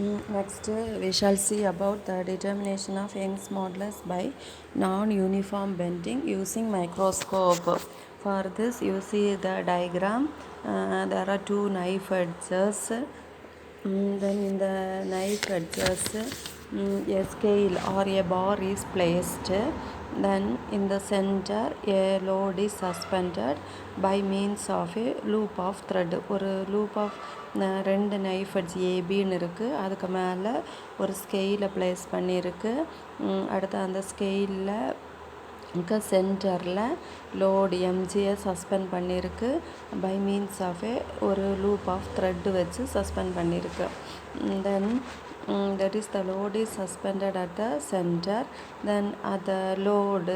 Next, we shall see about the determination of Young's modulus by non-uniform bending using microscope. For this, you see the diagram. There are two knife edges. Then in the knife edges, a scale or a bar is placed. Then in the center, a load is suspended by means of a loop of thread. ஒரு loop of ரெண்டு knife edge ஏபின்னு இருக்குது. அதுக்கு மேலே ஒரு ஸ்கெயிலை place பண்ணியிருக்கு. அடுத்து அந்த ஸ்கெயிலில் சென்டரில் லோடு எம்ஜியை சஸ்பெண்ட் பண்ணியிருக்கு. பை மீன்ஸ் ஆஃப் ஒரு லூப் ஆஃப் த்ரெட்டு வச்சு சஸ்பெண்ட் பண்ணியிருக்கு. தென் that is the load is suspended at the center. Then at the load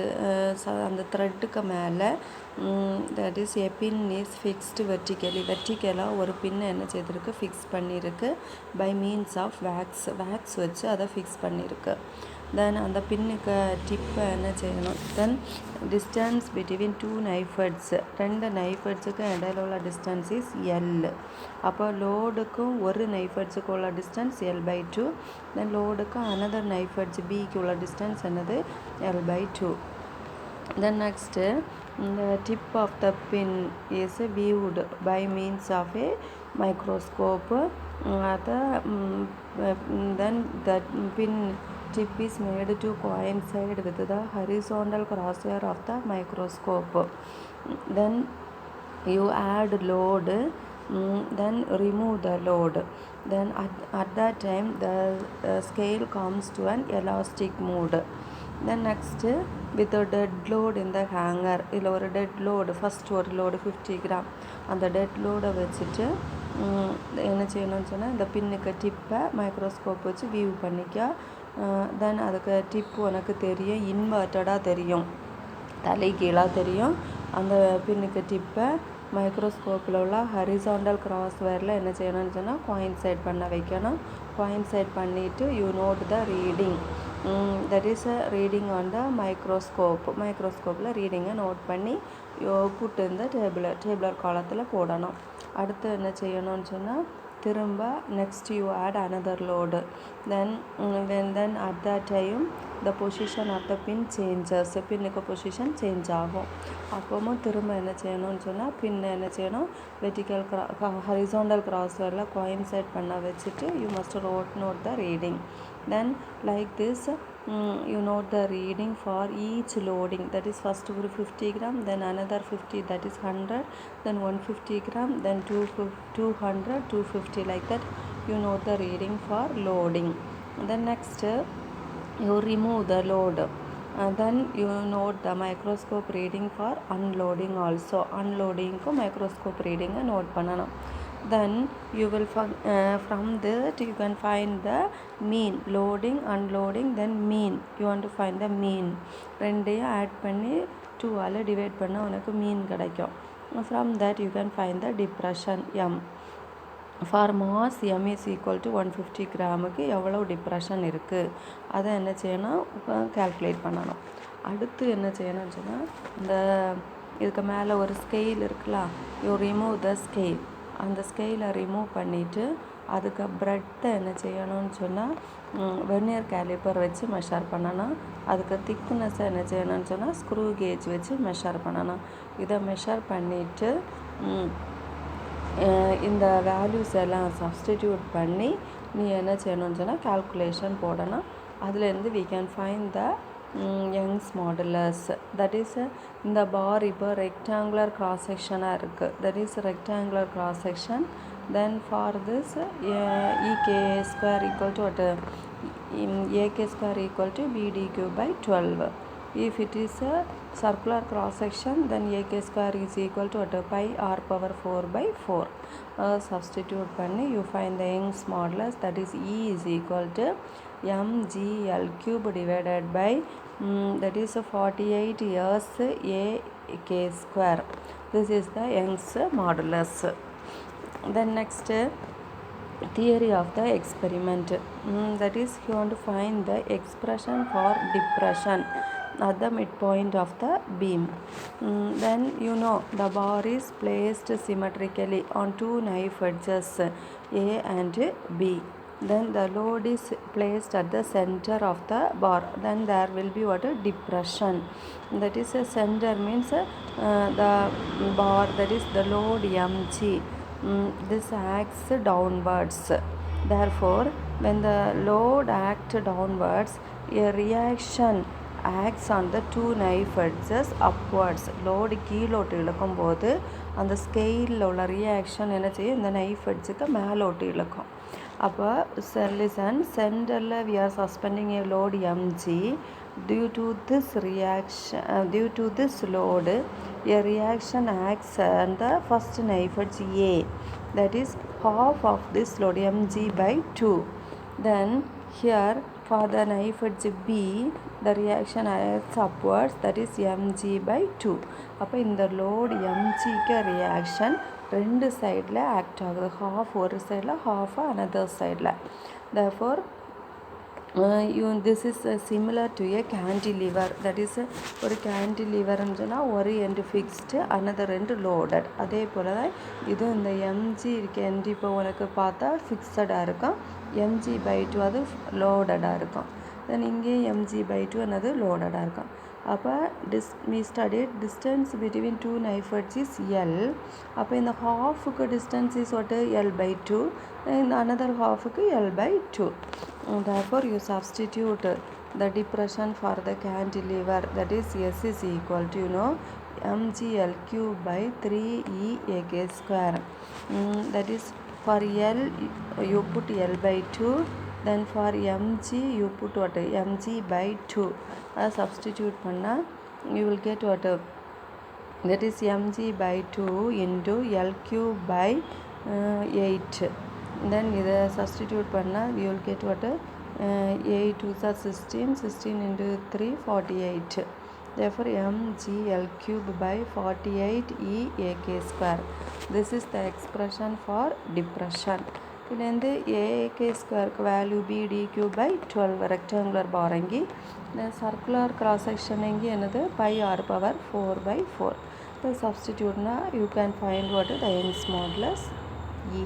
அந்த த்ரெட்டுக்கு மேலே that is a pin is fixed வெர்டிக்கலாக ஒரு பின்னை என்ன செய்திருக்கு, ஃபிக்ஸ் பண்ணியிருக்கு. பை மீன்ஸ் ஆஃப் வேக்ஸ் வச்சு அதை ஃபிக்ஸ் பண்ணியிருக்கு. தென் அந்த பின்னுக்கு டிப்பை என்ன செய்யணும், then distance between two knife edge, ரெண்டு நைஃப் எட்ஜுக்கு இடையில உள்ள டிஸ்டன்ஸ் இஸ் எல். அப்போ லோடுக்கும் ஒரு நைஃப் எட்ஜுக்கு உள்ள டிஸ்டன்ஸ் L/2. தென் லோடுக்கு அனதர் நைஃப் எட்ஜ் பிக்கு உள்ள டிஸ்டன்ஸ் என்னது, L/2. Then next, the tip of the pin is viewed by means of a microscope. Then the pin tip is made to coincide with the horizontal crosshair of the microscope. Then you add load, then remove the load. Then at that time the scale comes to an elastic mode. Then next, with a dead load in the hanger, இதில் ஒரு dead load, first ஒரு load 50 gram, அந்த dead லோடை வச்சுட்டு என்ன செய்யணும்னு சொன்னால் இந்த பின்னுக்கு டிப்பை மைக்ரோஸ்கோப் வச்சு வியூ பண்ணிக்க. தென் அதுக்கு டிப்பு உனக்கு தெரியும், இன்வெர்ட்டடாக தெரியும், தலைகீழாக தெரியும். அந்த பின்னுக்கு டிப்பை மைக்ரோஸ்கோப்பில் உள்ள ஹரிசாண்டல் கிராஸ் வேரில் என்ன செய்யணும்னு சொன்னால் கோயின்சைட் பண்ண வைக்கணும். கோயின்சைட் பண்ணிவிட்டு you note the reading. That is a reading on the மைக்ரோஸ்கோப்பில் ரீடிங்கை நோட் பண்ணி புட் இந்த டேபிளர் காலத்தில் போடணும். அடுத்து என்ன செய்யணும்னு சொன்னால் திரும்ப next you add another load. Then at that time the position of the pin changes, பின்னுக்கு பொசிஷன் சேஞ்ச் ஆகும். அப்போவும் திரும்ப என்ன செய்யணும்னு சொன்னால் பின்னை என்ன செய்யணும், வெர்டிக்கல் ஹரிசாண்டல் கிராஸ்வேரில் கோயின்சைட் பண்ண வச்சுட்டு you must note the reading. Then like this, you note the reading for each loading. That is first 50 gram, then another 50, that is 100, then 150 gram, then 200, 250, like that you note the reading for loading. Then next you remove the load. Then you note the microscope reading for unloading also. Unloading ko microscope reading note பண்ணணும். Then you will from that you can find the mean, loading, unloading, then mean. You want to find the mean. ரெண்டையும் add பண்ணி 2ஆல் divide பண்ண உனக்கு மீன் கிடைக்கும். From that you can find the depression M. For mass M is equal to 150 கிராமுக்கு எவ்வளோ depression இருக்குது அதை என்ன செய்யணும், கால்குலேட் பண்ணணும். அடுத்து என்ன செய்யணும்னு சொன்னால் இந்த இதுக்கு மேலே ஒரு ஸ்கெயில் இருக்குல்ல, யூ ரிமூவ் த ஸ்கெயில். அந்த ஸ்கெயிலை ரிமூவ் பண்ணிவிட்டு அதுக்கு ப்ரெட்டை என்ன செய்யணும்னு சொன்னால் வெர்னியர் கேலிப்பர் வச்சு மெஷர் பண்ணணும். அதுக்கு திக்னஸை என்ன செய்யணும்னு சொன்னால் ஸ்க்ரூ கேஜ் வச்சு மெஷர் பண்ணணும். இதை மெஷர் பண்ணிவிட்டு இந்த வேல்யூஸ் எல்லாம் சப்ஸ்டிடியூட் பண்ணி நீ என்ன செய்யணும்னு சொன்னால் கால்குலேஷன் போடணும். அதுலேருந்து we can find the Young's modulus. That is இந்த பார் இப்போ ரெக்டாங்குலர் கிராஸ் செக்ஷனாக இருக்குது. That is rectangular cross section. Then for this EK square equal to what? AK square equal to BDQ by 12. If it is a circular cross section, then AK square is equal to what? Pi r power 4 by 4. Substitute பண்ணி you find the Young's modulus. That is E is equal to mgl cube divided by that is 48 years AK square. This is the Young's modulus. Then next, theory of the experiment. That is you want to find the expression for depression at the midpoint of the beam. Then you know the bar is placed symmetrically on two knife edges A and B. then the load is placed at the center of the bar, then there will be what a depression. That is a center means the bar, that is the load mg. This acts downwards. Therefore, when the load acts downwards, a reaction acts on the two knife edges upwards. Load கீழோட்டு இழுக்கும் போது அந்த ஸ்கெயிலில் உள்ள reaction என்ன செய்யும், இந்த knife எட்ஜுக்கு மேலோட்டு இழுக்கும். அப்போ listen, சென்டரில் we are suspending a load mg. Due to this reaction, due to this load, a reaction acts on the first knife edge A. That is half of this load mg by 2. Then here for the knife edge B, the reaction acts upwards, that is mg by 2. அப்போ இந்த load mgக்கு reaction ரெண்டு சைடில் act ஆகுது. Half ஒரு சைடில், half another சைடில். therefore this is similar to a cantilever. that is ஒரு கேண்டிலீவர்னு சொன்னால் ஒரு எண்டு ஃபிக்ஸ்டு, அனதர் ரெண்டு லோடட். அதே போல் தான் இது இந்த எம்ஜி இருக்குது. எம்ஜி இப்போ உனக்கு பார்த்தா ஃபிக்ஸடாக இருக்கும், எம்ஜி பை 2 அது லோடடாக இருக்கும். தென் இங்கே எம்ஜி பை 2 என்னது லோடடாக இருக்கும். அப்போ we studied distance between two knife edges is L. அப்போ இந்த ஹாஃபுக்கு distance is what, L by 2. இந்த another halfக்கு L by 2. therefore you substitute the depression for the cantilever, that is S is equal to mg L cube by 3 E AK square. that is for L you put L by 2, then for mg you put what, mg by 2. substitute பண்ணா you will get what, that is mg by 2 into L cube by 8. then இதை substitute பண்ணா you will get what, 8 2 are 16, 16 into 3 48. therefore mg L cube by 48 E AK square. this is the expression for depression. இதுலேருந்து ஏஏகே ஸ்கொயருக்கு value B கியூப் cube 12 rectangular பாரங்கி. Circular cross section எங்கே என்னது pi R power 4/4. இப்போ சப்ஸ்டிடியூட்னா you can find what the Young's modulus E.